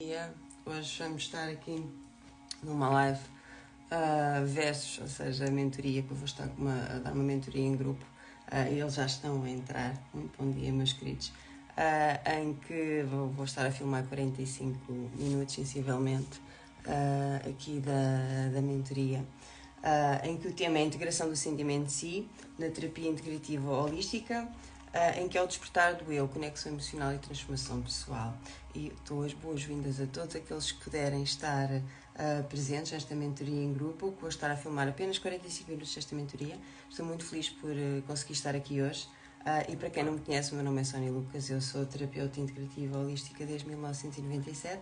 Hoje vamos estar aqui numa live versus, ou seja, a mentoria, que eu vou estar a dar uma mentoria em grupo. Eles já estão a entrar. Muito bom dia, meus queridos. Em que vou estar a filmar 45 minutos, sensivelmente, aqui da mentoria. Em que o tema é a integração do sentimento de si na terapia integrativa holística, em que é o despertar do eu, conexão emocional e transformação pessoal. E dou as boas-vindas a todos aqueles que puderem estar presentes nesta mentoria em grupo, que vou estar a filmar apenas 45 minutos desta mentoria. Estou muito feliz por conseguir estar aqui hoje. E para quem não me conhece, o meu nome é Sónia Lucas, eu sou terapeuta integrativa holística desde 1997,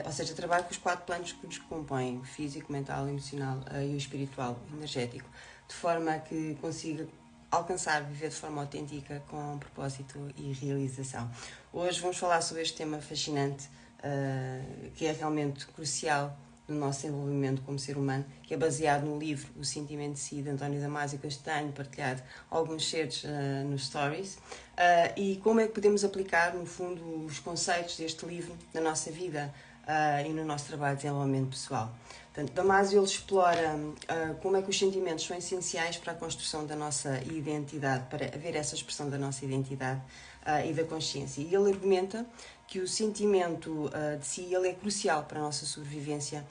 ou seja, trabalho com os 4 planos que nos compõem: físico, mental, emocional e o espiritual, energético, de forma a que consiga alcançar, viver de forma autêntica, com propósito e realização. Hoje vamos falar sobre este tema fascinante, que é realmente crucial no nosso desenvolvimento como ser humano, que é baseado no livro O Sentimento de Si, de António Damasio, que eu tenho partilhado alguns certos nos stories, e como é que podemos aplicar, no fundo, os conceitos deste livro na nossa vida e no nosso trabalho de desenvolvimento pessoal. Portanto, Damasio ele explora como é que os sentimentos são essenciais para a construção da nossa identidade, para haver essa expressão da nossa identidade e da consciência. E ele argumenta que o sentimento de si ele é crucial para a nossa sobrevivência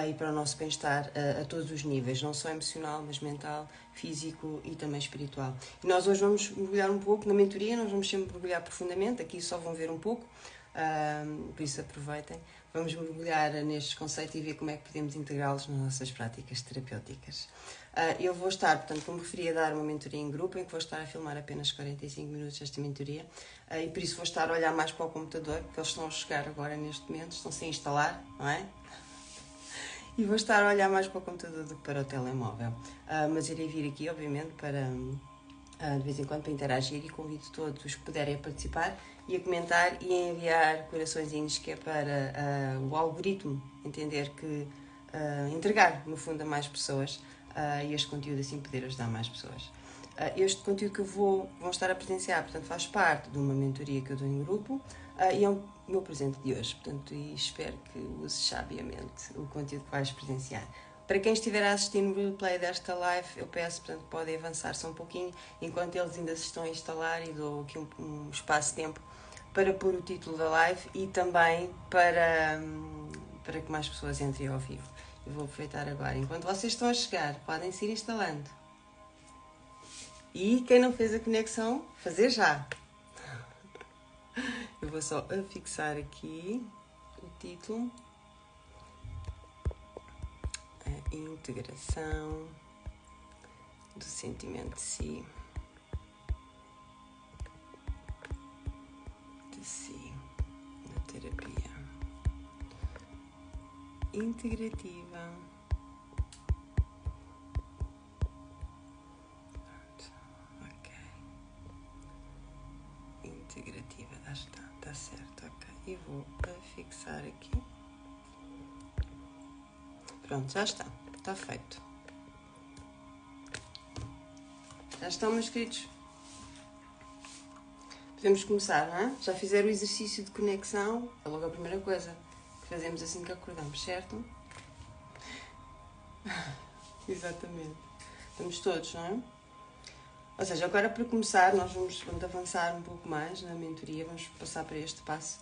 e para o nosso bem-estar a todos os níveis, não só emocional, mas mental, físico e também espiritual. E nós hoje vamos mergulhar um pouco na mentoria, nós vamos sempre mergulhar profundamente, aqui só vão ver um pouco, por isso aproveitem. Vamos mergulhar nestes conceitos e ver como é que podemos integrá-los nas nossas práticas terapêuticas. Eu vou estar, portanto, como referi, a dar uma mentoria em grupo, em que vou estar a filmar apenas 45 minutos desta mentoria, e por isso vou estar a olhar mais para o computador, porque eles estão a chegar agora neste momento, estão-se a instalar, não é? E vou estar a olhar mais para o computador do que para o telemóvel. Mas irei vir aqui, obviamente, para de vez em quando para interagir, e convido todos os que puderem a participar e a comentar e a enviar coraçõezinhos, que é para o algoritmo entender que entregar, no fundo, a mais pessoas e este conteúdo assim poder ajudar mais pessoas. Este conteúdo que vão estar a presenciar, portanto, faz parte de uma mentoria que eu dou em grupo e é o meu presente de hoje, portanto, e espero que use sabiamente o conteúdo que vais presenciar. Para quem estiver a assistir no replay desta live, eu peço, portanto, podem avançar só um pouquinho, enquanto eles ainda se estão a instalar, e dou aqui um espaço de tempo para pôr o título da live e também para que mais pessoas entrem ao vivo. Eu vou aproveitar agora. Enquanto vocês estão a chegar, podem se ir instalando. E quem não fez a conexão, fazer já. Eu vou só afixar aqui o título. A integração do sentimento de si. De si na terapia integrativa. Ok. Integrativa, já está certo, ok. E vou fixar aqui. Pronto, já está feito. Já estão, meus queridos? Podemos começar, não é? Já fizeram o exercício de conexão? É logo a primeira coisa que fazemos assim que acordamos, certo? Exatamente. Estamos todos, não é? Ou seja, agora para começar, nós vamos avançar um pouco mais na mentoria, vamos passar para este passo,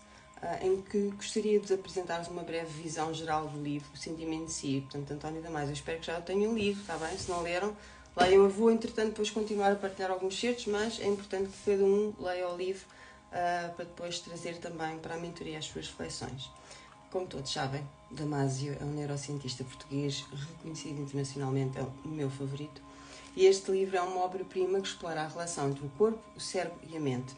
em que gostaria de apresentar-vos uma breve visão geral do livro, O Sentimento de Si, portanto, António Damasio. Eu espero que já o tenham lido, está bem? Se não leram, leiam. Eu vou, entretanto, depois continuar a partilhar alguns certos, mas é importante que cada um leia o livro para depois trazer também para a mentoria as suas reflexões. Como todos sabem, Damasio é um neurocientista português reconhecido internacionalmente, é o meu favorito. E este livro é uma obra-prima que explora a relação entre o corpo, o cérebro e a mente.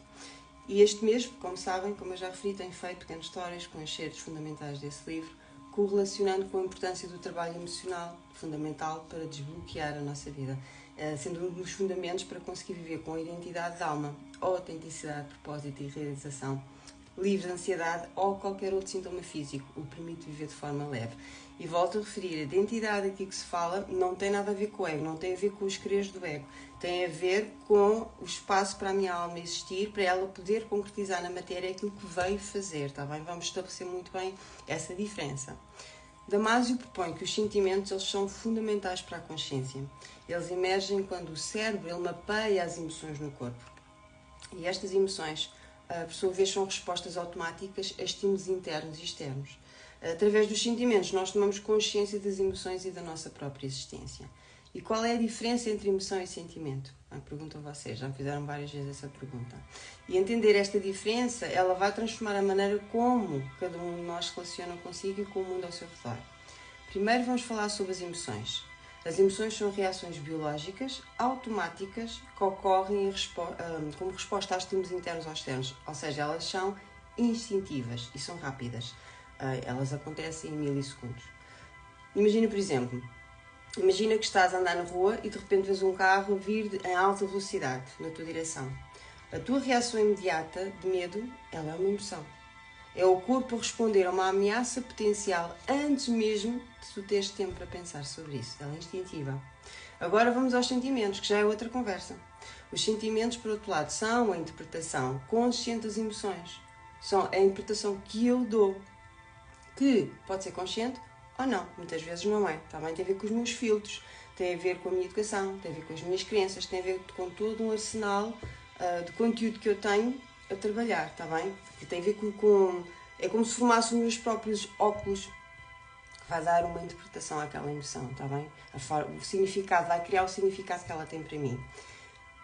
E este mês, como sabem, como eu já referi, tenho feito pequenas histórias com excertos fundamentais desse livro, correlacionando com a importância do trabalho emocional, fundamental para desbloquear a nossa vida, sendo um dos fundamentos para conseguir viver com a identidade de alma, autenticidade, propósito e realização livre de ansiedade ou qualquer outro sintoma físico, o permite viver de forma leve. E volto a referir, a identidade aqui que se fala não tem nada a ver com o ego, não tem a ver com os quereres do ego, tem a ver com o espaço para a minha alma existir, para ela poder concretizar na matéria aquilo que veio fazer, está bem? Vamos estabelecer muito bem essa diferença. Damasio propõe que os sentimentos eles são fundamentais para a consciência. Eles emergem quando o cérebro ele mapeia as emoções no corpo. E estas emoções, por sua vez, são respostas automáticas a estímulos internos e externos. Através dos sentimentos, nós tomamos consciência das emoções e da nossa própria existência. E qual é a diferença entre emoção e sentimento? Pergunto a vocês, já me fizeram várias vezes essa pergunta. E entender esta diferença, ela vai transformar a maneira como cada um de nós se relaciona consigo e com o mundo ao seu redor. Primeiro vamos falar sobre as emoções. As emoções são reações biológicas automáticas que ocorrem como resposta a estímulos internos ou externos, ou seja, elas são instintivas e são rápidas. Elas acontecem em milissegundos. Imagina, por exemplo, imagina que estás a andar na rua e de repente vês um carro vir em alta velocidade na tua direção. A tua reação imediata de medo, ela é uma emoção. É o corpo a responder a uma ameaça potencial antes mesmo de tu teres tempo para pensar sobre isso. Ela é instintiva. Agora vamos aos sentimentos, que já é outra conversa. Os sentimentos, por outro lado, são a interpretação consciente das emoções. São a interpretação que eu dou, que pode ser consciente ou não. Muitas vezes não é. Também tem a ver com os meus filtros, tem a ver com a minha educação, tem a ver com as minhas crenças, tem a ver com todo um arsenal de conteúdo que eu tenho a trabalhar, está bem? Que tem a ver com... É como se formasse os meus próprios óculos que vai dar uma interpretação àquela emoção, está bem? O significado, vai criar o significado que ela tem para mim.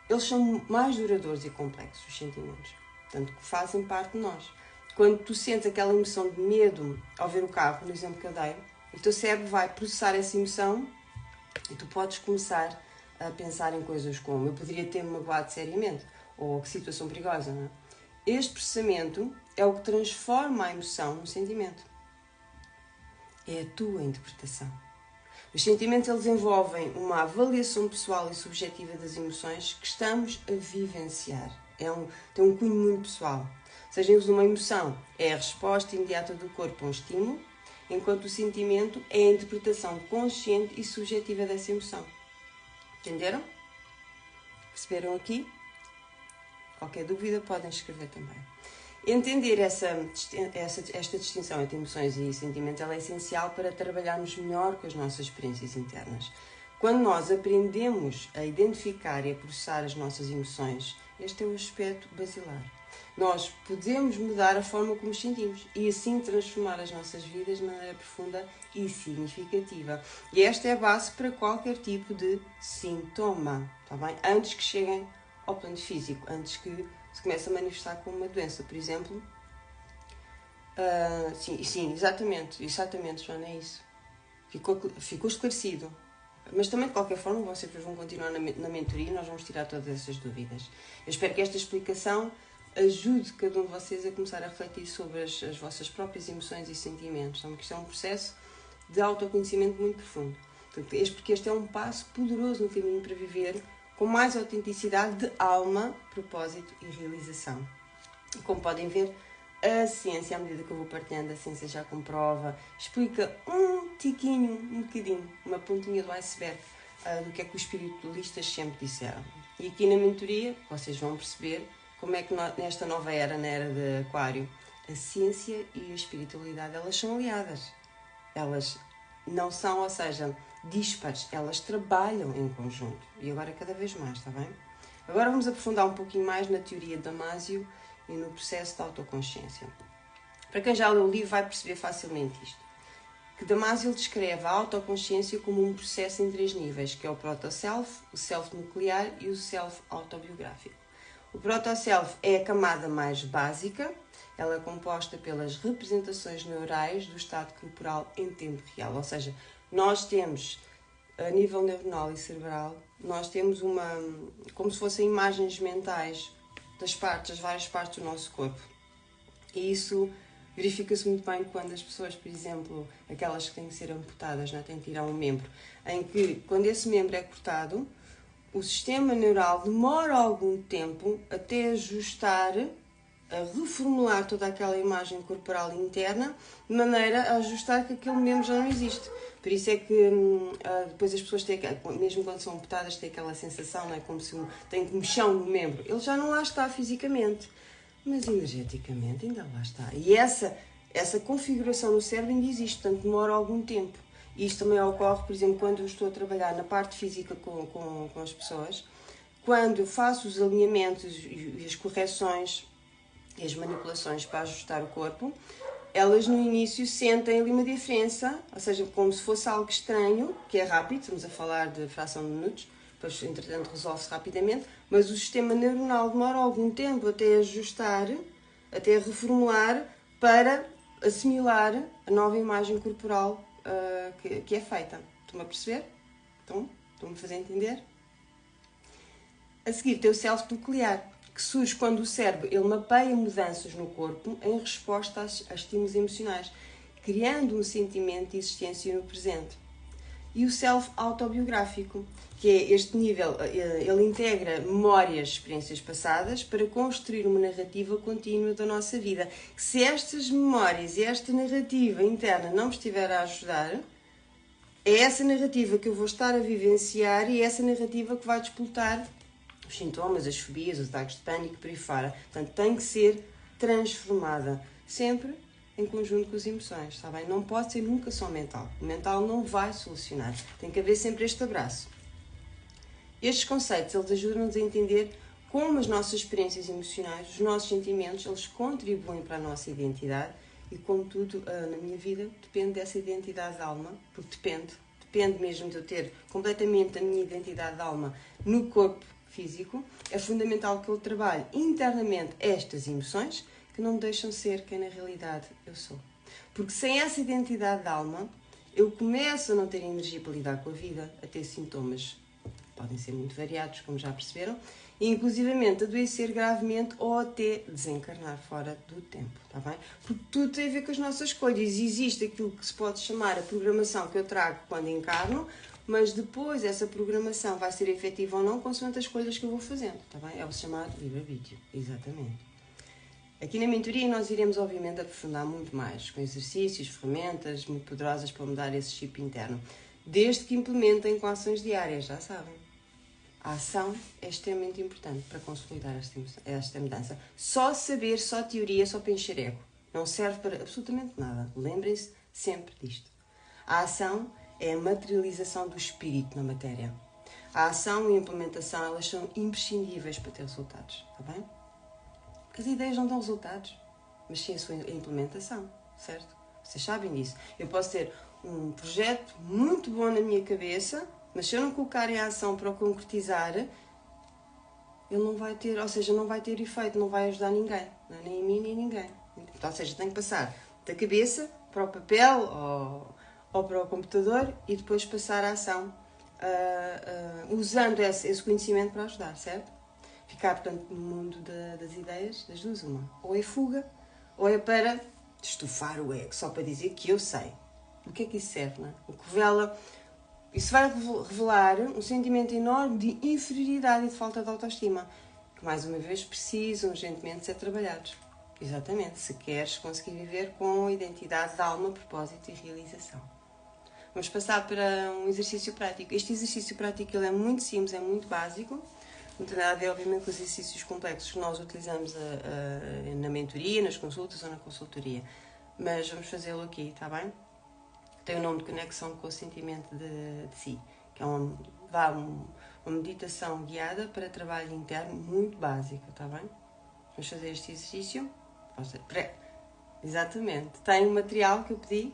Eles são mais duradouros e complexos, os sentimentos. Portanto, que fazem parte de nós. Quando tu sentes aquela emoção de medo ao ver o carro, no exemplo que eu dei, o teu cérebro vai processar essa emoção e tu podes começar a pensar em coisas como eu poderia ter-me magoado seriamente, ou que situação perigosa, não é? Este processamento é o que transforma a emoção num sentimento. É a tua interpretação. Os sentimentos eles envolvem uma avaliação pessoal e subjetiva das emoções que estamos a vivenciar. Tem um cunho muito pessoal. Seja uma emoção, é a resposta imediata do corpo a um estímulo, enquanto o sentimento é a interpretação consciente e subjetiva dessa emoção. Entenderam? Perceberam aqui? Qualquer dúvida podem escrever também. Entender esta distinção entre emoções e sentimentos ela é essencial para trabalharmos melhor com as nossas experiências internas. Quando nós aprendemos a identificar e a processar as nossas emoções, este é o aspecto basilar. Nós podemos mudar a forma como nos sentimos e assim transformar as nossas vidas de maneira profunda e significativa. E esta é a base para qualquer tipo de sintoma, tá bem? Antes que cheguem ao plano físico, antes que se comece a manifestar como uma doença, por exemplo. Sim, exatamente, Joana, é isso. Ficou esclarecido. Mas também, de qualquer forma, vocês vão continuar na mentoria e nós vamos tirar todas essas dúvidas. Eu espero que esta explicação ajude cada um de vocês a começar a refletir sobre as vossas próprias emoções e sentimentos. Porque isto é um processo de autoconhecimento muito profundo. Porque este é um passo poderoso no caminho para viver com mais autenticidade de alma, propósito e realização. E como podem ver, a ciência, à medida que eu vou partilhando, a ciência já comprova, explica um tiquinho, um bocadinho, uma pontinha do iceberg do que é que os espiritualistas sempre disseram. E aqui na mentoria, vocês vão perceber como é que nesta nova era, na era de Aquário, a ciência e a espiritualidade, elas são aliadas. Elas não são, ou seja, díspares, elas trabalham em conjunto. E agora cada vez mais, está bem? Agora vamos aprofundar um pouquinho mais na teoria de Damasio e no processo de autoconsciência. Para quem já leu o livro vai perceber facilmente isto. Que Damasio descreve a autoconsciência como um processo em 3 níveis, que é o proto-self, o self nuclear e o self autobiográfico. O proto-self é a camada mais básica, ela é composta pelas representações neurais do estado corporal em tempo real, ou seja, nós temos, a nível neuronal e cerebral, nós temos como se fossem imagens mentais das várias partes do nosso corpo. E isso verifica-se muito bem quando as pessoas, por exemplo, aquelas que têm que ser amputadas, não é? Têm que tirar um membro, em que, quando esse membro é cortado, o sistema neural demora algum tempo até ajustar a reformular toda aquela imagem corporal interna de maneira a ajustar que aquele membro já não existe. Por isso é que depois as pessoas têm, mesmo quando são amputadas, têm aquela sensação, não é? Como se tem comichão no membro. Ele já não lá está fisicamente, mas energeticamente ainda lá está. E essa configuração no cérebro ainda existe, portanto demora algum tempo. E isto também ocorre, por exemplo, quando eu estou a trabalhar na parte física com as pessoas, quando eu faço os alinhamentos e as correções e as manipulações para ajustar o corpo, elas no início sentem ali uma diferença, ou seja, como se fosse algo estranho, que é rápido, estamos a falar de fração de minutos, depois entretanto resolve-se rapidamente, mas o sistema neuronal demora algum tempo até ajustar, até reformular, para assimilar a nova imagem corporal que é feita. Estão-me a perceber? Estão-me a fazer entender? A seguir tem o self nuclear, que surge quando o cérebro ele mapeia mudanças no corpo em resposta a estímulos emocionais, criando um sentimento de existência no presente. E o self autobiográfico, que é este nível, ele integra memórias, experiências passadas para construir uma narrativa contínua da nossa vida. Se estas memórias e esta narrativa interna não me estiver a ajudar, é essa narrativa que eu vou estar a vivenciar e é essa narrativa que vai disputar os sintomas, as fobias, os ataques de pânico, por aí fora. Portanto, tem que ser transformada, sempre em conjunto com as emoções, está bem? Não pode ser nunca só mental. O mental não vai solucionar. Tem que haver sempre este abraço. Estes conceitos, eles ajudam-nos a entender como as nossas experiências emocionais, os nossos sentimentos, eles contribuem para a nossa identidade e como tudo na minha vida depende dessa identidade de alma, porque depende mesmo de eu ter completamente a minha identidade de alma no corpo físico. É fundamental que eu trabalhe internamente estas emoções que não me deixam ser quem na realidade eu sou. Porque sem essa identidade de alma, eu começo a não ter energia para lidar com a vida, a ter sintomas, podem ser muito variados, como já perceberam, e inclusivamente adoecer gravemente ou até desencarnar fora do tempo, está bem? Porque tudo tem a ver com as nossas escolhas. Existe aquilo que se pode chamar a programação que eu trago quando encarno, mas depois essa programação vai ser efetiva ou não consoante as escolhas que eu vou fazendo, está bem? É o chamado livre-arbítrio, exatamente. Aqui na mentoria nós iremos obviamente aprofundar muito mais, com exercícios, ferramentas muito poderosas para mudar esse chip interno, desde que implementem com ações diárias, já sabem. A ação é extremamente importante para consolidar esta mudança. Só saber, só teoria, só para encher ego, não serve para absolutamente nada. Lembrem-se sempre disto. A ação é a materialização do espírito na matéria. A ação e a implementação, elas são imprescindíveis para ter resultados, está bem? As ideias não dão resultados, mas sim a sua implementação, certo? Vocês sabem disso. Eu posso ter um projeto muito bom na minha cabeça, mas se eu não colocar em ação para o concretizar, ele não vai ter, ou seja, não vai ter efeito, não vai ajudar ninguém, nem a mim nem a ninguém. Ou seja, tem que passar da cabeça para o papel ou para o computador e depois passar a ação, usando esse conhecimento para ajudar, certo? Ficar, portanto, no mundo das ideias, das duas, uma. Ou é fuga, ou é para estufar o ego, só para dizer que eu sei. O que é que isso serve, não é? O que revela... Isso vai revelar um sentimento enorme de inferioridade e de falta de autoestima, que, mais uma vez, precisam urgentemente ser trabalhados. Exatamente, se queres conseguir viver com identidade de alma, propósito e realização. Vamos passar para um exercício prático. Este exercício prático ele é muito simples, é muito básico. Não tem nada a ver, obviamente, com os exercícios complexos que nós utilizamos na mentoria, nas consultas ou na consultoria. Mas vamos fazê-lo aqui, está bem? Tem o nome de conexão com o sentimento de si, que é uma meditação guiada para trabalho interno muito básica, está bem? Vamos fazer este exercício. Exatamente. Tem o material que eu pedi.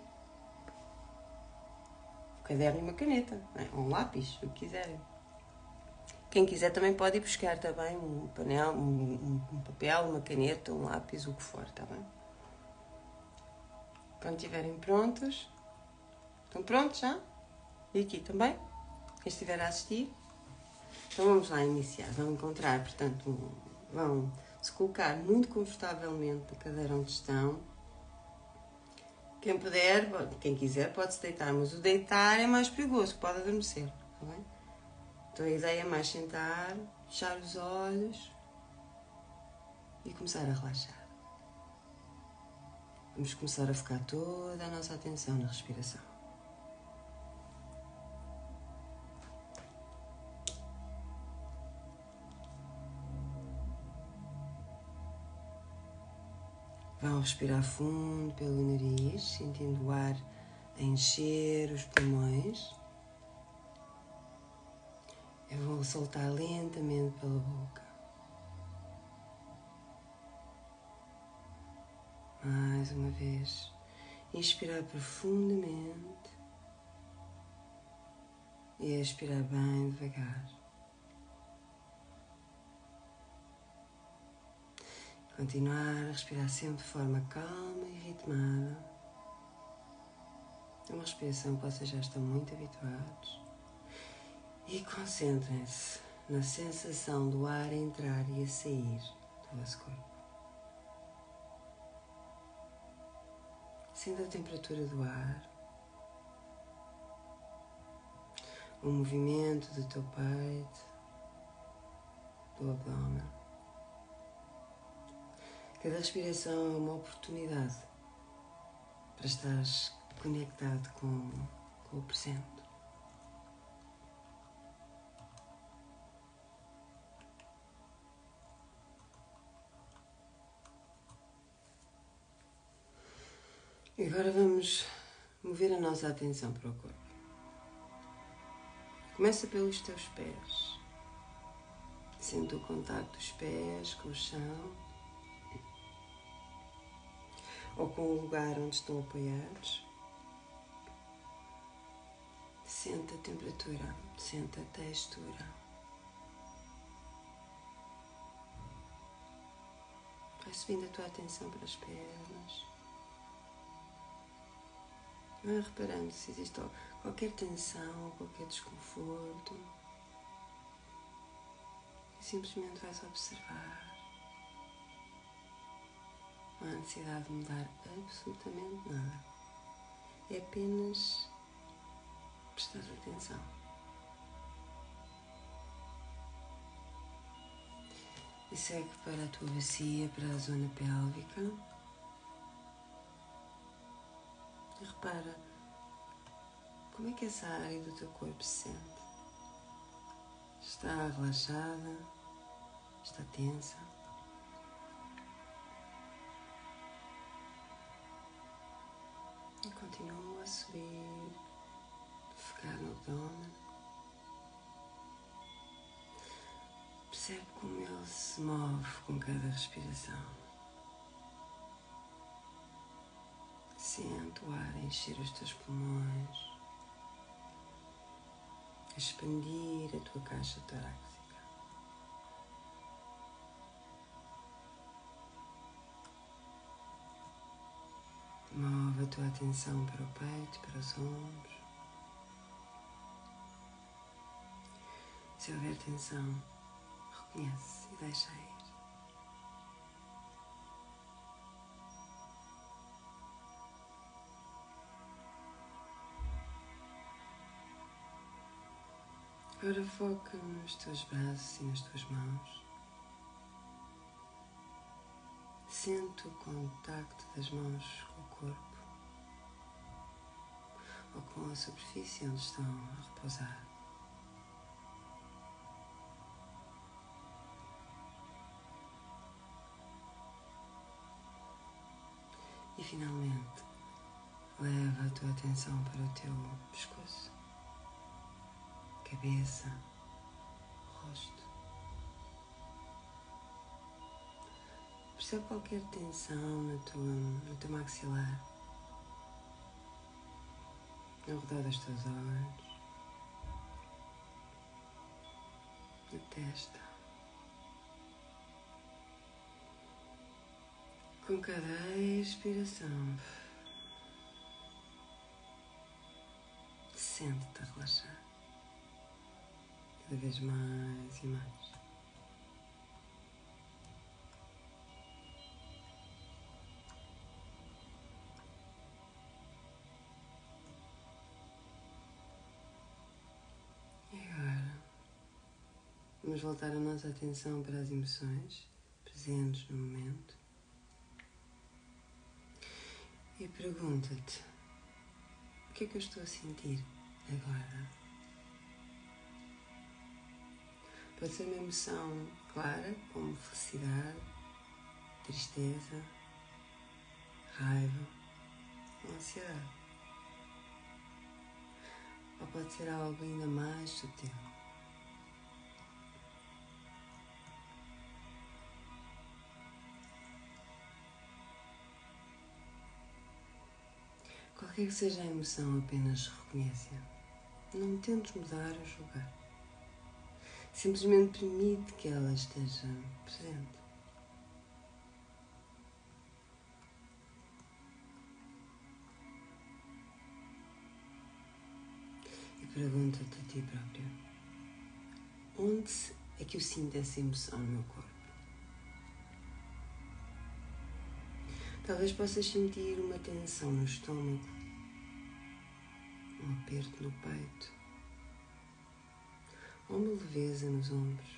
Um caderno e uma caneta, não é? Um lápis, o que quiserem. Quem quiser também pode ir buscar, está bem? Um panel, um papel, uma caneta, um lápis, o que for, está bem? Quando estiverem prontos... Estão prontos já? E aqui também? Quem estiver a assistir? Então vamos lá iniciar. Vão encontrar, portanto, vão se colocar muito confortavelmente na cadeira onde estão. Quem puder, quem quiser pode-se deitar, mas o deitar é mais perigoso, pode adormecer, está bem? Então a ideia é mais sentar, fechar os olhos e começar a relaxar. Vamos começar a focar toda a nossa atenção na respiração. Vão respirar fundo pelo nariz, sentindo o ar a encher os pulmões. Eu vou soltar lentamente pela boca. Mais uma vez. Inspirar profundamente e expirar bem devagar. Continuar a respirar sempre de forma calma e ritmada. É uma respiração que vocês já estão muito habituados. E concentrem-se na sensação do ar a entrar e a sair do vosso corpo. Sinta a temperatura do ar, o movimento do teu peito, do abdômen. Cada respiração é uma oportunidade para estares conectado com o presente. E agora vamos mover a nossa atenção para o corpo. Começa pelos teus pés. Sente o contacto dos pés com o chão ou com o lugar onde estão apoiados. Sente a temperatura, sente a textura. Vai subindo a tua atenção para as pernas. Vai reparando se existe qualquer tensão, qualquer desconforto. E simplesmente vais observar. Não há necessidade de mudar absolutamente nada. É apenas prestar atenção. E segue para a tua bacia, para a zona pélvica. E repara como é que essa área do teu corpo se sente. Está relaxada? Está tensa? E continua a subir, focar no abdômen. Percebe como ele se move com cada respiração. Sente o ar a encher os teus pulmões, a expandir a tua caixa torácica. Move a tua atenção para o peito, para os ombros. Se houver tensão, reconhece e deixa ir. Agora foca nos teus braços e nas tuas mãos. Sente o contacto das mãos com o corpo ou com a superfície onde estão a repousar. E finalmente, leva a tua atenção para o teu pescoço, cabeça, rosto. Percebe qualquer tensão no teu maxilar, ao redor dos teus olhos, na testa. Com cada expiração, sente-te a relaxar cada vez mais e mais. E agora, vamos voltar a nossa atenção para as emoções presentes no momento. E pergunta-te: o que é que eu estou a sentir agora? Pode ser uma emoção clara, como felicidade, tristeza, raiva ou ansiedade. Ou pode ser algo ainda mais sutil. Qualquer que seja a emoção, apenas reconhece-a. Não tentes mudar ou julgar. Simplesmente permite que ela esteja presente. E pergunta-te a ti próprio: onde é que eu sinto essa emoção no meu corpo? Talvez possas sentir uma tensão no estômago, um aperto no peito, ou uma leveza nos ombros.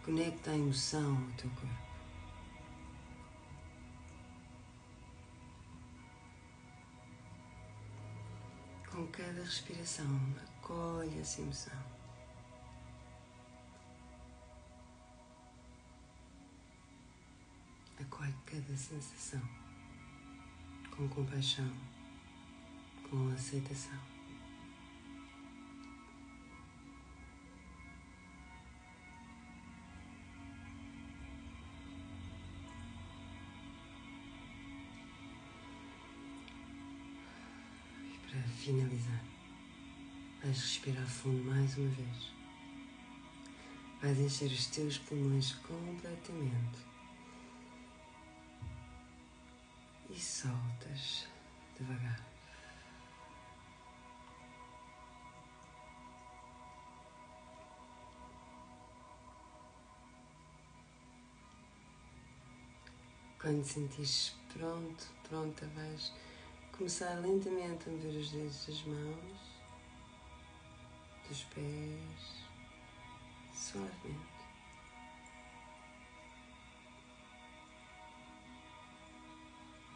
Conecta a emoção ao teu corpo. Com cada respiração, acolhe essa emoção. Acolhe cada sensação com compaixão, com aceitação. E para finalizar, vais respirar fundo mais uma vez. Vais encher os teus pulmões completamente. E soltas devagar. Quando te sentires pronta, vais começar lentamente a mover os dedos das mãos, dos pés, suavemente.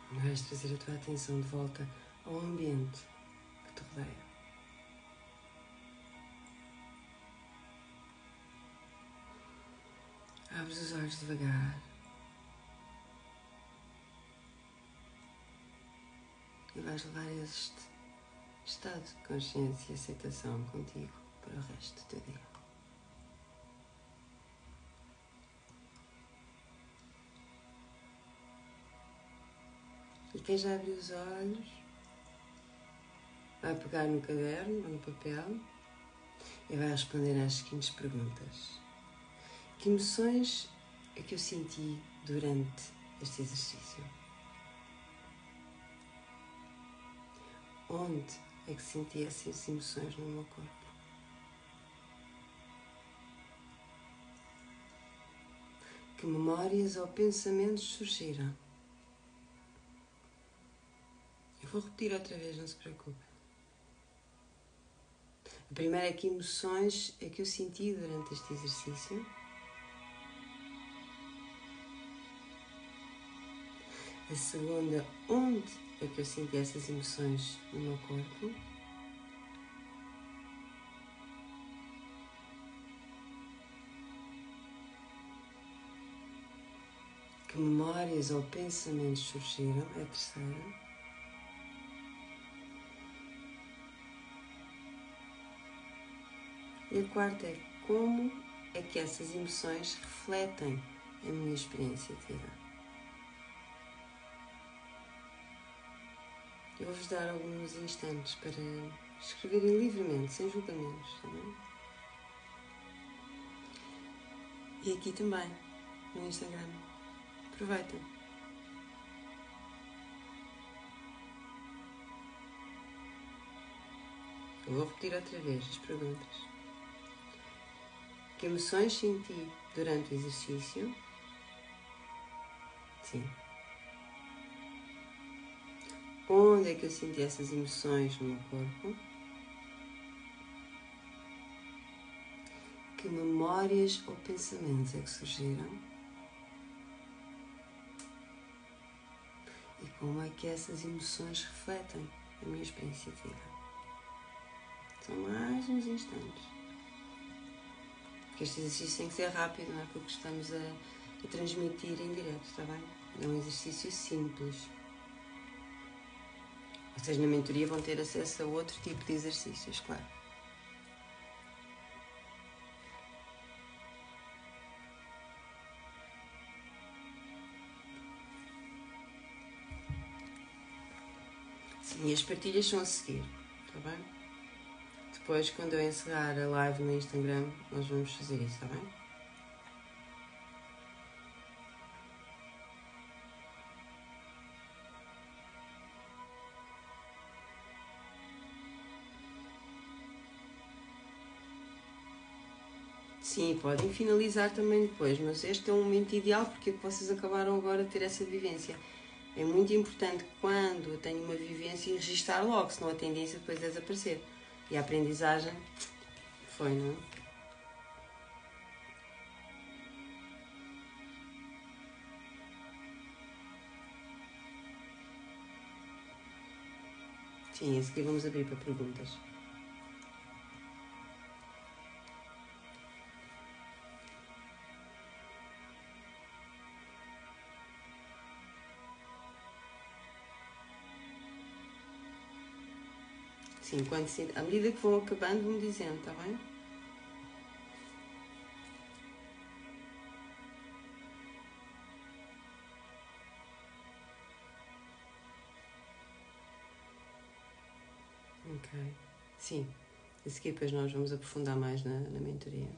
Vais trazer a tua atenção de volta ao ambiente que te rodeia. Abres os olhos devagar e vais levar este estado de consciência e aceitação contigo para o resto do teu dia. E quem já abriu os olhos vai pegar no caderno ou no papel e vai responder às seguintes perguntas. Que emoções é que eu senti durante este exercício? Onde é que senti essas emoções no meu corpo? Que memórias ou pensamentos surgiram? Eu vou repetir outra vez, não se preocupe. A primeira é que emoções é que eu senti durante este exercício. A segunda, onde é que eu senti essas emoções no meu corpo? Que memórias ou pensamentos surgiram? É a terceira. E a quarta é como é que essas emoções refletem a minha experiência de vida. Eu vou-vos dar alguns instantes para escreverem livremente, sem julgamentos, está bem? E aqui também, no Instagram. Aproveitem. Eu vou repetir outra vez as perguntas. Que emoções senti durante o exercício? Sim. Onde é que eu senti essas emoções no meu corpo? Que memórias ou pensamentos é que surgiram? como é que essas emoções refletem a minha experiência de vida. São mais uns instantes. Porque este exercício tem que ser rápido, não é? Porque estamos a transmitir em direto, está bem? É um exercício simples. Vocês na mentoria vão ter acesso a outro tipo de exercícios, claro. Sim, e as partilhas são a seguir, está bem? Depois, quando eu encerrar a live no Instagram, nós vamos fazer isso, está bem? Sim, podem finalizar também depois, mas este é um momento ideal porque vocês acabaram agora de ter essa vivência. É muito importante quando eu tenho uma vivência registar logo, senão a tendência depois é desaparecer. E a aprendizagem foi, não é? Sim, a seguir vamos abrir para perguntas. Sim, à medida que vão acabando, vão dizendo, está bem? Ok. Sim. A seguir depois nós vamos aprofundar mais na mentoria.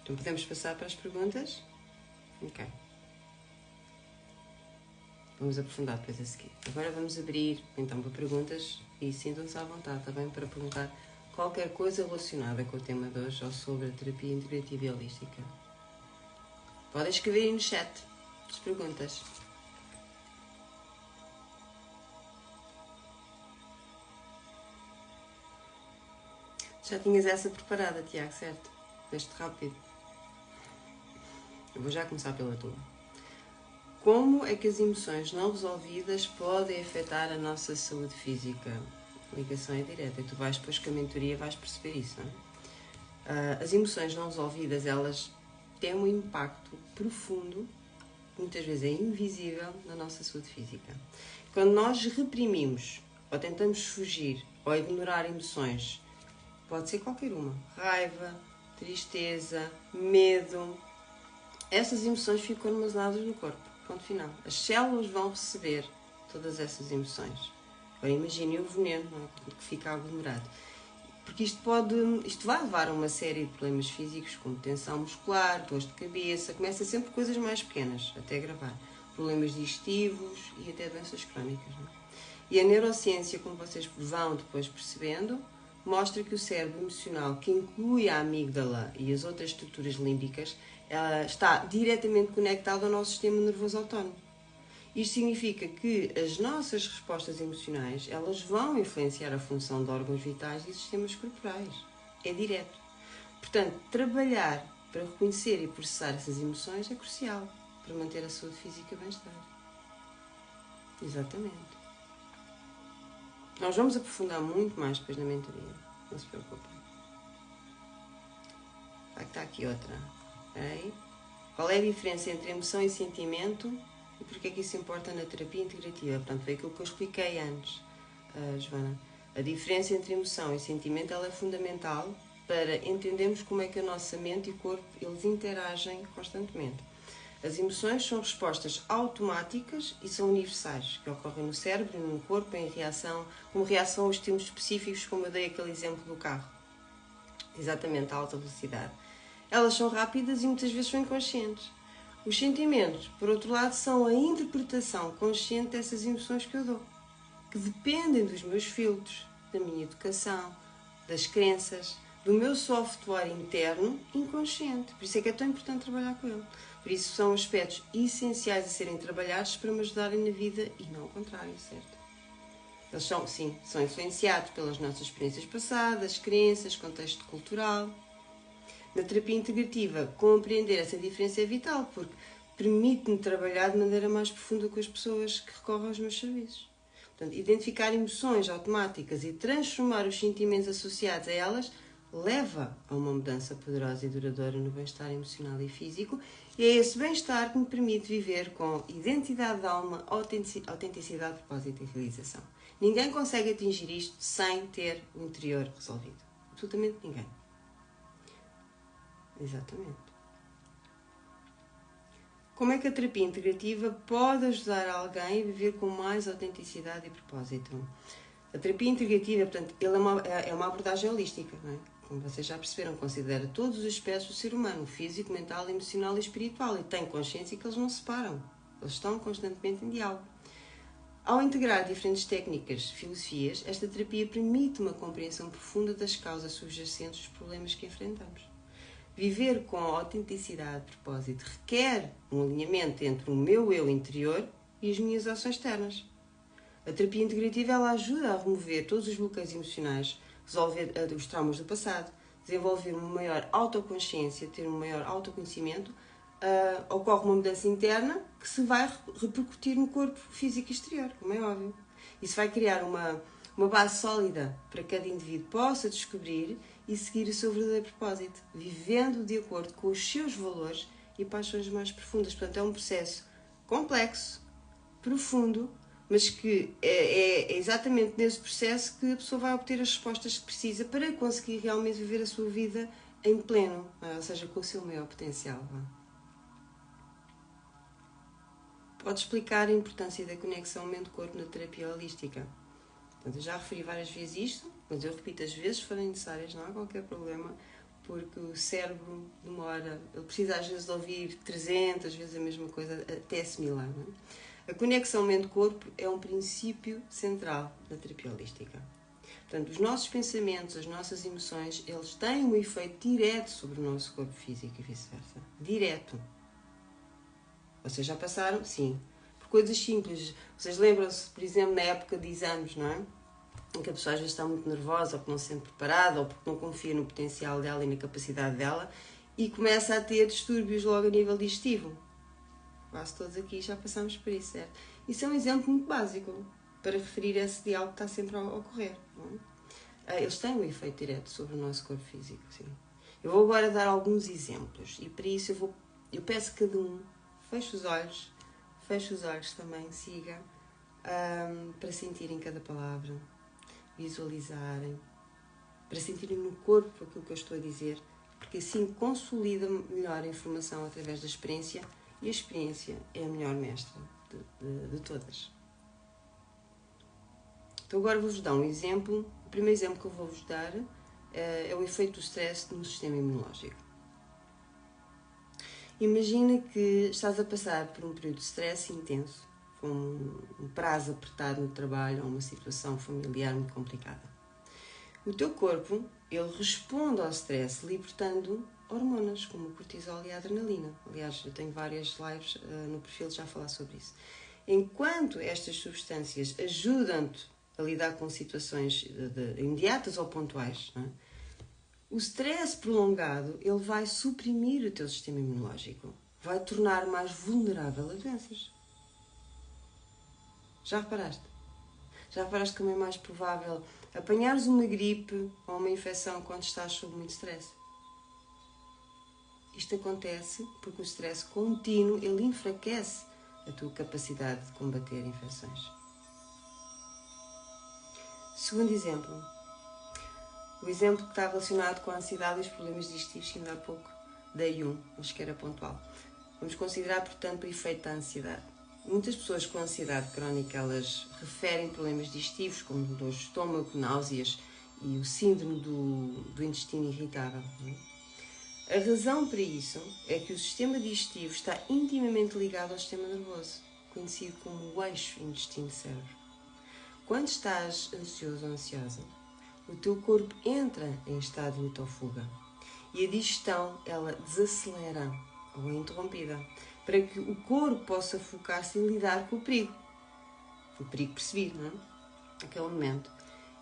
Então podemos passar para as perguntas? Ok. Vamos aprofundar depois a seguir. Agora vamos abrir então para perguntas e sintam-se à vontade também para perguntar qualquer coisa relacionada com o tema de hoje ou sobre a terapia integrativa e holística. Podem escrever aí no chat as perguntas. Já tinhas essa preparada, Tiago, certo? Deste rápido. Eu vou já começar pela tua. Como é que as emoções não resolvidas podem afetar a nossa saúde física? A ligação é direta e tu vais depois com a mentoria vais perceber isso, não é? As emoções não resolvidas, elas têm um impacto profundo, muitas vezes é invisível, na nossa saúde física. Quando nós reprimimos, ou tentamos fugir, ou ignorar emoções, pode ser qualquer uma, raiva, tristeza, medo, essas emoções ficam armazenadas no corpo. Ponto final. As células vão receber todas essas emoções. Agora imaginem o veneno, não é? Que fica aglomerado. Porque isto vai levar a uma série de problemas físicos, como tensão muscular, dores de cabeça, começa sempre coisas mais pequenas, até gravar. Problemas digestivos e até doenças crónicas. Não é? E a neurociência, como vocês vão depois percebendo, mostra que o cérebro emocional, que inclui a amígdala e as outras estruturas límbicas, está diretamente conectado ao nosso sistema nervoso autónomo. Isto significa que as nossas respostas emocionais, elas vão influenciar a função de órgãos vitais e sistemas corporais. É direto. Portanto, trabalhar para reconhecer e processar essas emoções é crucial para manter a saúde física e o bem-estar. Exatamente. Nós vamos aprofundar muito mais depois na mentoria. Não se preocupem. Está aqui outra. Okay. Qual é a diferença entre emoção e sentimento e porque é que isso importa na terapia integrativa? Portanto, foi aquilo que eu expliquei antes, Joana. A diferença entre emoção e sentimento ela é fundamental para entendermos como é que a nossa mente e corpo eles interagem constantemente. As emoções são respostas automáticas e são universais, que ocorrem no cérebro e no corpo como reação aos estímulos específicos, como eu dei aquele exemplo do carro. Exatamente, a alta velocidade. Elas são rápidas e muitas vezes são inconscientes. Os sentimentos, por outro lado, são a interpretação consciente dessas emoções que eu dou, que dependem dos meus filtros, da minha educação, das crenças, do meu software interno inconsciente. Por isso é que é tão importante trabalhar com ele. Por isso são aspectos essenciais a serem trabalhados para me ajudarem na vida e não ao contrário, certo? Eles são influenciados pelas nossas experiências passadas, crenças, contexto cultural. Na terapia integrativa, compreender essa diferença é vital, porque permite-me trabalhar de maneira mais profunda com as pessoas que recorrem aos meus serviços. Portanto, identificar emoções automáticas e transformar os sentimentos associados a elas leva a uma mudança poderosa e duradoura no bem-estar emocional e físico, e é esse bem-estar que me permite viver com identidade de alma, autenticidade, propósito e realização. Ninguém consegue atingir isto sem ter o interior resolvido. Absolutamente ninguém. Exatamente. Como é que a terapia integrativa pode ajudar alguém a viver com mais autenticidade e propósito? A terapia integrativa, portanto, é uma abordagem holística, não é? Como vocês já perceberam, considera todos os aspectos do ser humano, físico, mental, emocional e espiritual, e tem consciência que eles não se separam, eles estão constantemente em diálogo. Ao integrar diferentes técnicas, filosofias, esta terapia permite uma compreensão profunda das causas subjacentes dos problemas que enfrentamos. Viver com autenticidade e propósito requer um alinhamento entre o meu eu interior e as minhas ações externas. A terapia integrativa ela ajuda a remover todos os bloqueios emocionais, resolver os traumas do passado, desenvolver uma maior autoconsciência, ter um maior autoconhecimento, ocorre uma mudança interna que se vai repercutir no corpo físico e exterior, como é óbvio. Isso vai criar uma base sólida para que cada indivíduo possa descobrir e seguir o seu verdadeiro propósito, vivendo de acordo com os seus valores e paixões mais profundas. Portanto, é um processo complexo, profundo, mas que é exatamente nesse processo que a pessoa vai obter as respostas que precisa para conseguir realmente viver a sua vida em pleno, ou seja, com o seu maior potencial. Pode explicar a importância da conexão mente-corpo na terapia holística? Portanto, eu já referi várias vezes isto, mas eu repito as vezes forem necessárias, não há qualquer problema, porque o cérebro demora, ele precisa às vezes de ouvir 300 vezes a mesma coisa até assimilar. Não é? A conexão mente-corpo é um princípio central da terapia holística. Portanto, os nossos pensamentos, as nossas emoções, eles têm um efeito direto sobre o nosso corpo físico e vice-versa. Direto. Vocês já passaram? Sim. Por coisas simples. Vocês lembram-se, por exemplo, na época de exames, não é? Em que a pessoa às vezes está muito nervosa, ou porque não se sente preparada, ou porque não confia no potencial dela e na capacidade dela, e começa a ter distúrbios logo a nível digestivo. Quase todos aqui já passamos por isso, certo? Isso é um exemplo muito básico para referir a esse diálogo que está sempre a ocorrer. Não é? Eles têm um efeito direto sobre o nosso corpo físico, sim. Eu vou agora dar alguns exemplos, e para isso eu peço que cada um feche os olhos também, siga, para sentirem cada palavra, visualizarem, para sentirem no corpo aquilo que eu estou a dizer, porque assim consolida melhor a informação através da experiência, e a experiência é a melhor mestra de todas. Então agora vou-vos dar um exemplo. O primeiro exemplo que eu vou-vos dar é o efeito do stress no sistema imunológico. Imagina que estás a passar por um período de stress intenso, com um prazo apertado no trabalho ou uma situação familiar muito complicada. O teu corpo, ele responde ao stress libertando hormonas como o cortisol e a adrenalina. Aliás, eu tenho várias lives no perfil já a falar sobre isso. Enquanto estas substâncias ajudam-te a lidar com situações imediatas ou pontuais, não é? O stress prolongado, ele vai suprimir o teu sistema imunológico, vai tornar mais vulnerável a doenças. Já reparaste? Já reparaste como é mais provável apanhares uma gripe ou uma infecção quando estás sob muito stress? Isto acontece porque o stress contínuo, ele enfraquece a tua capacidade de combater infecções. Segundo exemplo. O exemplo que está relacionado com a ansiedade e os problemas digestivos, que ainda há pouco dei mas que era pontual. Vamos considerar, portanto, o efeito da ansiedade. Muitas pessoas com ansiedade crónica, elas referem problemas digestivos, como dor de estômago, náuseas e o síndrome do intestino irritável. A razão para isso é que o sistema digestivo está intimamente ligado ao sistema nervoso, conhecido como o eixo intestino-cérebro. Quando estás ansioso ou ansiosa, o teu corpo entra em estado de luta ou fuga e a digestão, ela desacelera ou é interrompida para que o corpo possa focar-se em lidar com o perigo percebido, não é? Naquele momento.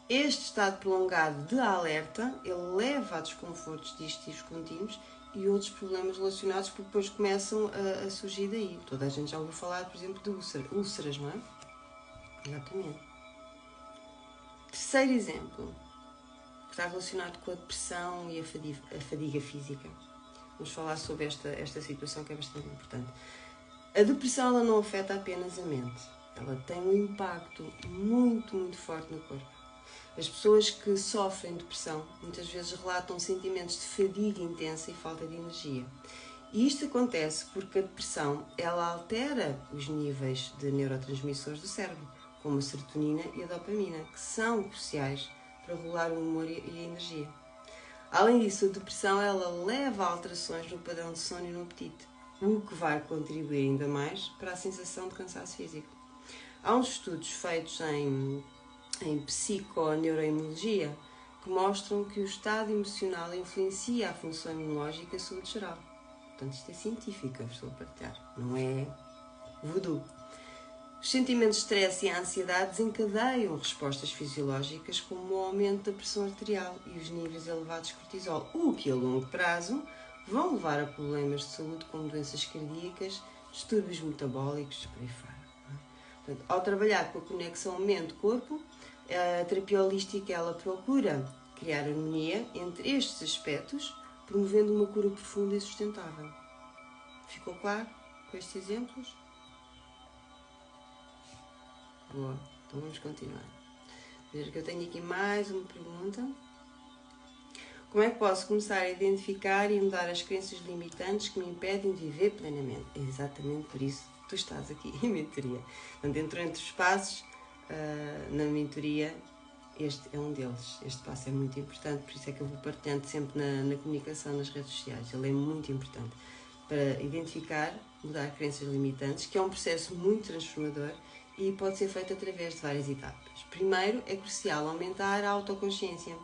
Este estado prolongado de alerta, ele leva a desconfortos digestivos contínuos e outros problemas relacionados, porque depois começam a surgir daí. Toda a gente já ouviu falar, por exemplo, de úlceras, não é? Exatamente. Terceiro exemplo, que está relacionado com a depressão e a fadiga física. Vamos falar sobre esta situação que é bastante importante. A depressão, ela não afeta apenas a mente. Ela tem um impacto muito, muito forte no corpo. As pessoas que sofrem depressão muitas vezes relatam sentimentos de fadiga intensa e falta de energia. E isto acontece porque a depressão, ela altera os níveis de neurotransmissores do cérebro, como a serotonina e a dopamina, que são cruciais para regular o humor e a energia. Além disso, a depressão, ela leva a alterações no padrão de sono e no apetite, o que vai contribuir ainda mais para a sensação de cansaço físico. Há uns estudos feitos em psiconeuroimunologia que mostram que o estado emocional influencia a função imunológica e a saúde geral. Portanto, isto é científico, eu estou a partilhar, não é voodoo. Os sentimentos de stress e a ansiedade desencadeiam respostas fisiológicas como o aumento da pressão arterial e os níveis elevados de cortisol, o que a longo prazo vão levar a problemas de saúde como doenças cardíacas, distúrbios metabólicos, por aí fora. Portanto, ao trabalhar com a conexão mente-corpo, a terapia holística, ela procura criar harmonia entre estes aspectos, promovendo uma cura profunda e sustentável. Ficou claro com estes exemplos? Boa, então vamos continuar. Veja que eu tenho aqui mais uma pergunta. Como é que posso começar a identificar e mudar as crenças limitantes que me impedem de viver plenamente? É exatamente por isso que tu estás aqui em mentoria. Portanto, entre os passos na mentoria, este é um deles. Este passo é muito importante, por isso é que eu vou partilhando sempre na comunicação nas redes sociais. Ele é muito importante para identificar, mudar crenças limitantes, que é um processo muito transformador e pode ser feito através de várias etapas. Primeiro, é crucial aumentar a autoconsciência.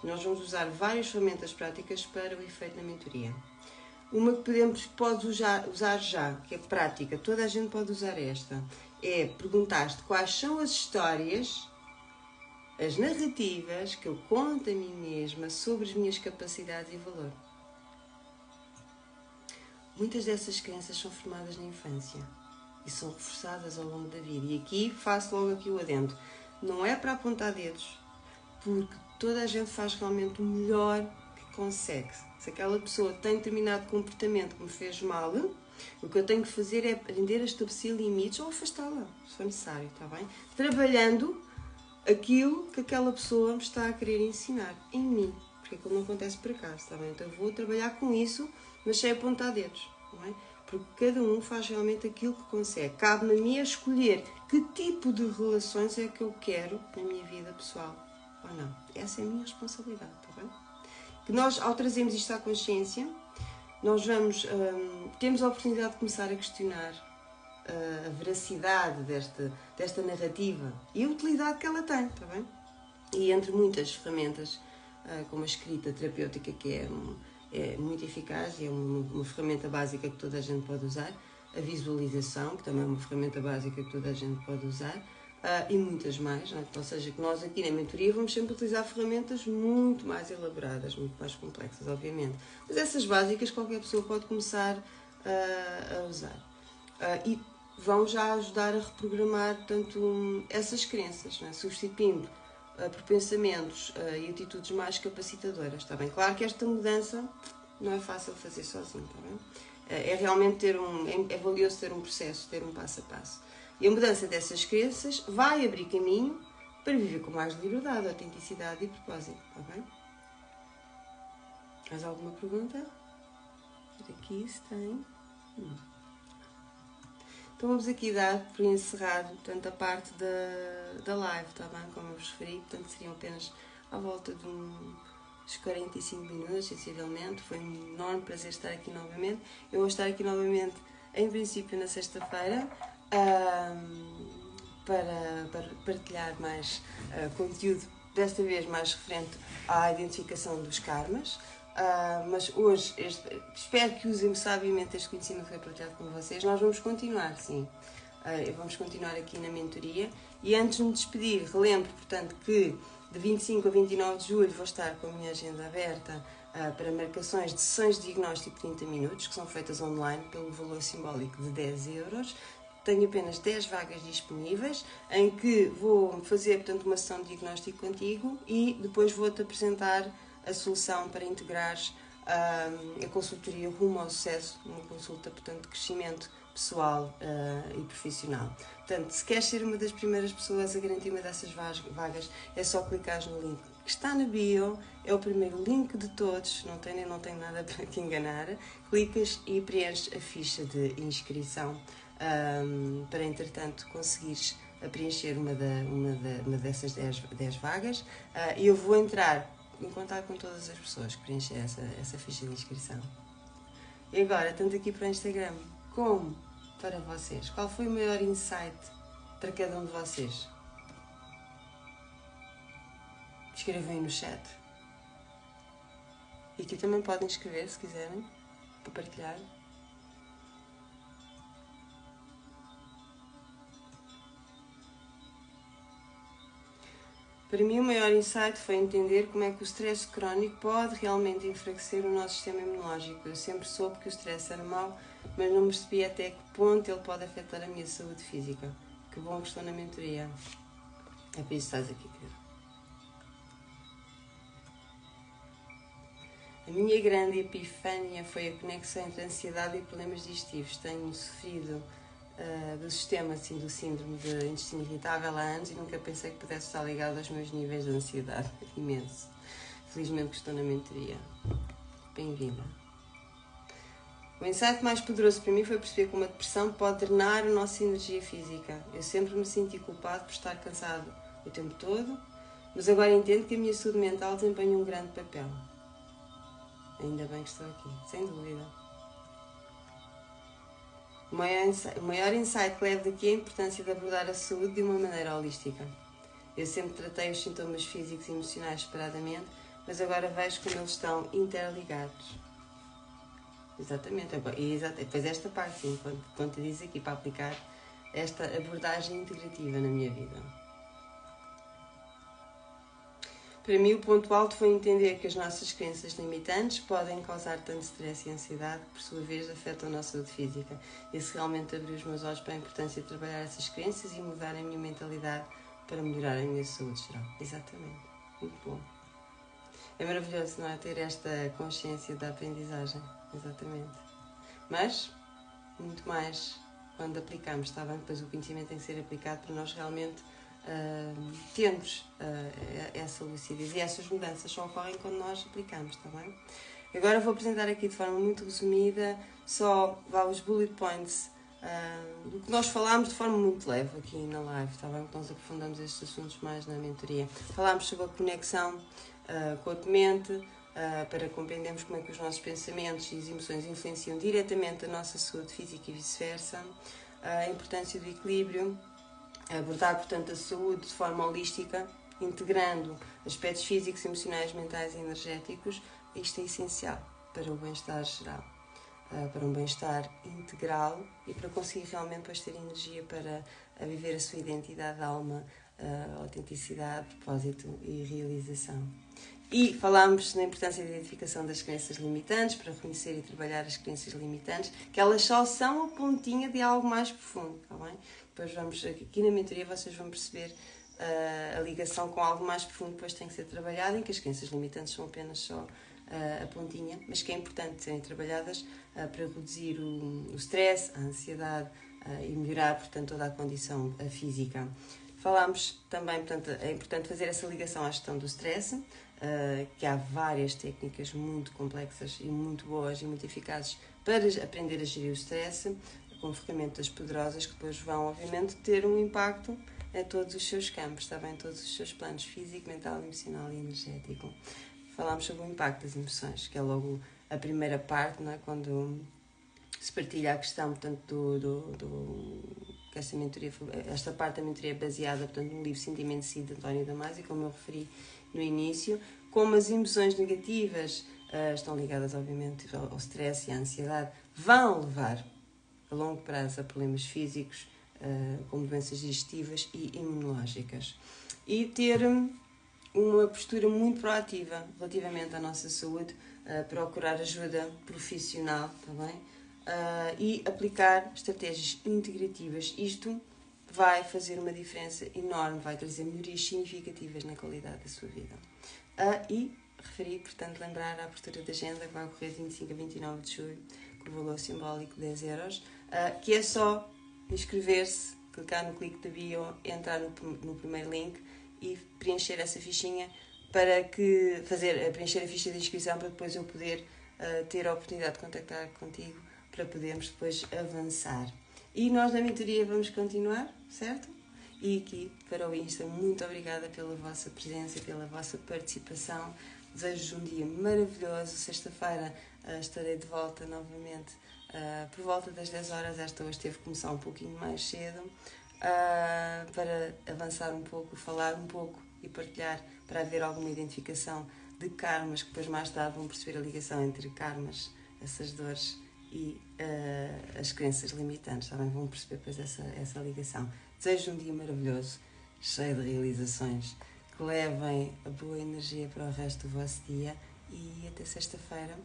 Nós vamos usar várias ferramentas práticas para o efeito na mentoria. Uma que podes usar já, que é prática, toda a gente pode usar esta, é perguntar-te quais são as histórias, as narrativas que eu conto a mim mesma sobre as minhas capacidades e valor. Muitas dessas crenças são formadas na infância e são reforçadas ao longo da vida. E aqui faço logo aqui o adendo. Não é para apontar dedos, porque toda a gente faz realmente o melhor que consegue. Se aquela pessoa tem determinado comportamento que me fez mal, o que eu tenho que fazer é aprender a estabelecer limites ou afastá-la, se for necessário, está bem? Trabalhando aquilo que aquela pessoa me está a querer ensinar em mim, porque aquilo não acontece por acaso, está bem? Então eu vou trabalhar com isso, mas sem apontar dedos, não é? Porque cada um faz realmente aquilo que consegue. Cabe-me a mim a escolher que tipo de relações é que eu quero na minha vida pessoal ou não. Essa é a minha responsabilidade, está bem? Que nós, ao trazermos isto à consciência, nós temos a oportunidade de começar a questionar a veracidade desta narrativa e a utilidade que ela tem, está bem? E entre muitas ferramentas, como a escrita terapêutica, que é muito eficaz e é uma ferramenta básica que toda a gente pode usar, a visualização, que também é uma ferramenta básica que toda a gente pode usar, e muitas mais, não é? Ou seja, que nós aqui na mentoria vamos sempre utilizar ferramentas muito mais elaboradas, muito mais complexas, obviamente. Mas essas básicas qualquer pessoa pode começar a usar. E vão já ajudar a reprogramar, portanto, essas crenças, não é? Substituindo por pensamentos e atitudes mais capacitadoras, está bem? Claro que esta mudança não é fácil de fazer sozinho, está bem? É realmente é valioso ter um processo, ter um passo a passo. E a mudança dessas crenças vai abrir caminho para viver com mais liberdade, autenticidade e propósito, está bem? Mais alguma pergunta? Aqui se tem. Então vamos aqui dar por encerrado, portanto, a parte da live, está bem? Como eu vos referi, portanto, seriam apenas à volta de uns 45 minutos, sensivelmente. Foi um enorme prazer estar aqui novamente. Eu vou estar aqui novamente, em princípio, na sexta-feira, para partilhar mais conteúdo, desta vez mais referente à identificação dos karmas. Mas hoje espero que usem sabiamente este conhecimento que foi partilhado com vocês. Nós vamos continuar, sim. Vamos continuar aqui na mentoria. E antes de me despedir, relembro, portanto, que De 25 a 29 de julho vou estar com a minha agenda aberta para marcações de sessões de diagnóstico de 30 minutos, que são feitas online pelo valor simbólico de 10 euros. Tenho apenas 10 vagas disponíveis, em que vou fazer, portanto, uma sessão de diagnóstico contigo e depois vou-te apresentar a solução para integrares a consultoria rumo ao sucesso, uma consulta, portanto, de crescimento pessoal e profissional. Portanto, se queres ser uma das primeiras pessoas a garantir uma dessas vagas, é só clicar no link que está na bio, é o primeiro link de todos, não tem nada para te enganar. Clicas e preenches a ficha de inscrição para, entretanto, conseguires preencher uma dessas 10 vagas. E eu vou entrar em contato com todas as pessoas que preenchem essa ficha de inscrição. E agora, tanto aqui para o Instagram como para vocês, qual foi o maior insight para cada um de vocês? Escrevem no chat. E aqui também podem escrever, se quiserem, para partilhar. Para mim, o maior insight foi entender como é que o stress crónico pode realmente enfraquecer o nosso sistema imunológico. Eu sempre soube que o stress era mau, mas não percebi até que ponto ele pode afetar a minha saúde física. Que bom que estou na mentoria. É por isso que estás aqui, querido. A minha grande epifânia foi a conexão entre ansiedade e problemas digestivos. Tenho sofrido do sistema, assim, do síndrome de intestino irritável há anos e nunca pensei que pudesse estar ligado aos meus níveis de ansiedade. Imenso. Felizmente que estou na mentoria. Bem-vinda. O insight mais poderoso para mim foi perceber como a depressão pode drenar a nossa energia física. Eu sempre me senti culpado por estar cansado o tempo todo, mas agora entendo que a minha saúde mental desempenha um grande papel. Ainda bem que estou aqui, sem dúvida. O maior insight que levo daqui é a importância de abordar a saúde de uma maneira holística. Eu sempre tratei os sintomas físicos e emocionais separadamente, mas agora vejo como eles estão interligados. Exatamente. E depois esta parte, sim, quando te diz aqui para aplicar esta abordagem integrativa na minha vida. Para mim, o ponto alto foi entender que as nossas crenças limitantes podem causar tanto stress e ansiedade que, por sua vez, afetam a nossa saúde física. Esse realmente abriu os meus olhos para a importância de trabalhar essas crenças e mudar a minha mentalidade para melhorar a minha saúde geral. Exatamente. Muito bom. É maravilhoso, não é? Ter esta consciência da aprendizagem. Exatamente. Mas, muito mais quando aplicamos, está bem? Depois o conhecimento tem que ser aplicado para nós realmente termos essa lucidez, e essas mudanças só ocorrem quando nós aplicamos, está bem? Agora vou apresentar aqui de forma muito resumida só os bullet points do que nós falámos de forma muito leve aqui na live, está bem? Nós aprofundamos estes assuntos mais na mentoria. Falámos sobre a conexão com a mente, para compreendermos como é que os nossos pensamentos e as emoções influenciam diretamente a nossa saúde física e vice-versa, a importância do equilíbrio, abordar, portanto, a saúde de forma holística, integrando aspectos físicos, emocionais, mentais e energéticos. Isto é essencial para o bem-estar geral, para um bem-estar integral e para conseguir realmente depois ter energia para viver a sua identidade, alma, autenticidade, propósito e realização. E falámos na importância da identificação das crenças limitantes, para reconhecer e trabalhar as crenças limitantes, que elas só são a pontinha de algo mais profundo, está bem? Depois vamos, aqui na mentoria vocês vão perceber a ligação com algo mais profundo que depois tem que ser trabalhado, em que as crenças limitantes são apenas só a pontinha, mas que é importante serem trabalhadas para reduzir o stress, a ansiedade e melhorar, portanto, toda a condição física. Falámos também, portanto, é importante fazer essa ligação à gestão do stress, que há várias técnicas muito complexas e muito boas e muito eficazes para aprender a gerir o stress, com ferramentas poderosas que depois vão, obviamente, ter um impacto em todos os seus campos, está bem? Todos os seus planos físico, mental, emocional e energético. Falámos sobre o impacto das emoções, que é logo a primeira parte, não é? Quando se partilha a questão, portanto, que esta parte da mentoria é baseada, portanto, no livro Sentimento de Si, de António Damasio, como eu referi no início, como as emoções negativas estão ligadas, obviamente, ao stress e à ansiedade, vão levar a longo prazo a problemas físicos, como doenças digestivas e imunológicas. E ter uma postura muito proativa relativamente à nossa saúde, procurar ajuda profissional, tá bem? E aplicar estratégias integrativas. Isto vai fazer uma diferença enorme, vai trazer melhorias significativas na qualidade da sua vida. E referi, portanto, lembrar a abertura da agenda que vai ocorrer de 25 a 29 de julho, com o valor simbólico de 10€, que é só inscrever-se, clicar no clique da bio, entrar no primeiro link e preencher essa fichinha preencher a ficha de inscrição para depois eu poder ter a oportunidade de contactar contigo para podermos depois avançar. E nós na mentoria vamos continuar, certo? E aqui para o Insta, muito obrigada pela vossa presença, pela vossa participação. Desejo um dia maravilhoso. Sexta-feira estarei de volta novamente por volta das 10 horas. Esta hoje teve que começar um pouquinho mais cedo para avançar um pouco, falar um pouco e partilhar, para haver alguma identificação de karmas, que depois mais tarde vão perceber a ligação entre karmas, essas dores e as crenças limitantes, tá bem? Vão perceber depois essa ligação. Desejo um dia maravilhoso, cheio de realizações, que levem a boa energia para o resto do vosso dia e até sexta-feira,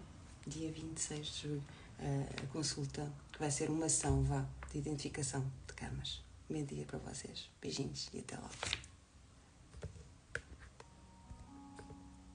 dia 26 de julho, a consulta, que vai ser uma ação, de identificação de karmas. Bom dia para vocês. Beijinhos e até logo.